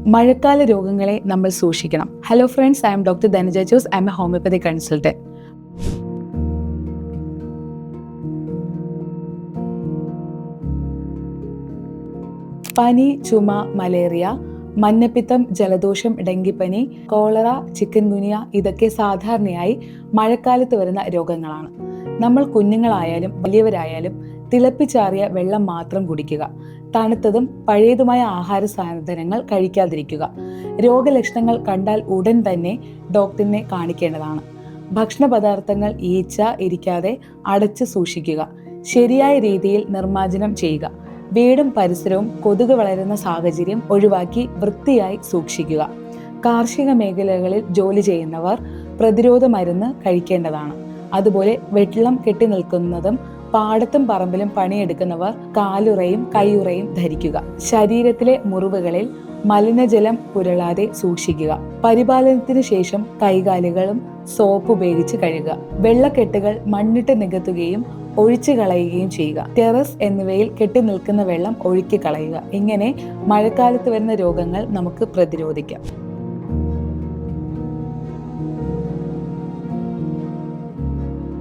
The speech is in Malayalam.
മഴക്കാല രോഗങ്ങളെ നമ്മൾ സൂക്ഷിക്കണം. Hello friends, I am doctor Dhanaja Jose. I am a homeopathy consultant. പനി, ചുമ, മലേറിയ, മഞ്ഞപ്പിത്തം, ജലദോഷം, ഡെങ്കിപ്പനി, കോളറ, ചിക്കൻ ഗുനിയ ഇതൊക്കെ സാധാരണയായി മഴക്കാലത്ത് വരുന്ന രോഗങ്ങളാണ്. നമ്മൾ കുഞ്ഞുങ്ങളായാലും വലിയവരായാലും തിളപ്പിച്ചാറിയ വെള്ളം മാത്രം കുടിക്കുക. തണുത്തതും പഴയതുമായ ആഹാര സാധനങ്ങൾ കഴിക്കാതിരിക്കുക. രോഗലക്ഷണങ്ങൾ കണ്ടാൽ ഉടൻ തന്നെ ഡോക്ടറിനെ കാണിക്കേണ്ടതാണ്. ഭക്ഷണ പദാർത്ഥങ്ങൾ ഈച്ച ഇരിക്കാതെ അടച്ചു സൂക്ഷിക്കുക. ശരിയായ രീതിയിൽ നിർമ്മാർജ്ജനം ചെയ്യുക. വീടും പരിസരവും കൊതുക് വളരുന്ന സാഹചര്യം ഒഴിവാക്കി വൃത്തിയായി സൂക്ഷിക്കുക. കാർഷിക മേഖലകളിൽ ജോലി ചെയ്യുന്നവർ പ്രതിരോധ മരുന്ന് കഴിക്കേണ്ടതാണ്. അതുപോലെ വെള്ളം കെട്ടി നിൽക്കുന്നതും പാടത്തും പറമ്പിലും പണിയെടുക്കുന്നവർ കാലുറയും കൈയുറയും ധരിക്കുക. ശരീരത്തിലെ മുറിവുകളിൽ മലിനജലം പുരളാതെ സൂക്ഷിക്കുക. പരിപാലനത്തിന് ശേഷം കൈകാലുകളും സോപ്പ് ഉപയോഗിച്ച് കഴുകുക. വെള്ളക്കെട്ടുകൾ മണ്ണിട്ട് നികത്തുകയും ഒഴിച്ചു കളയുകയും ചെയ്യുക. ടെറസ് എന്നിവയിൽ കെട്ടി നിൽക്കുന്ന വെള്ളം ഒഴുക്കി കളയുക. ഇങ്ങനെ മഴക്കാലത്ത് വരുന്ന രോഗങ്ങൾ നമുക്ക് പ്രതിരോധിക്കാം.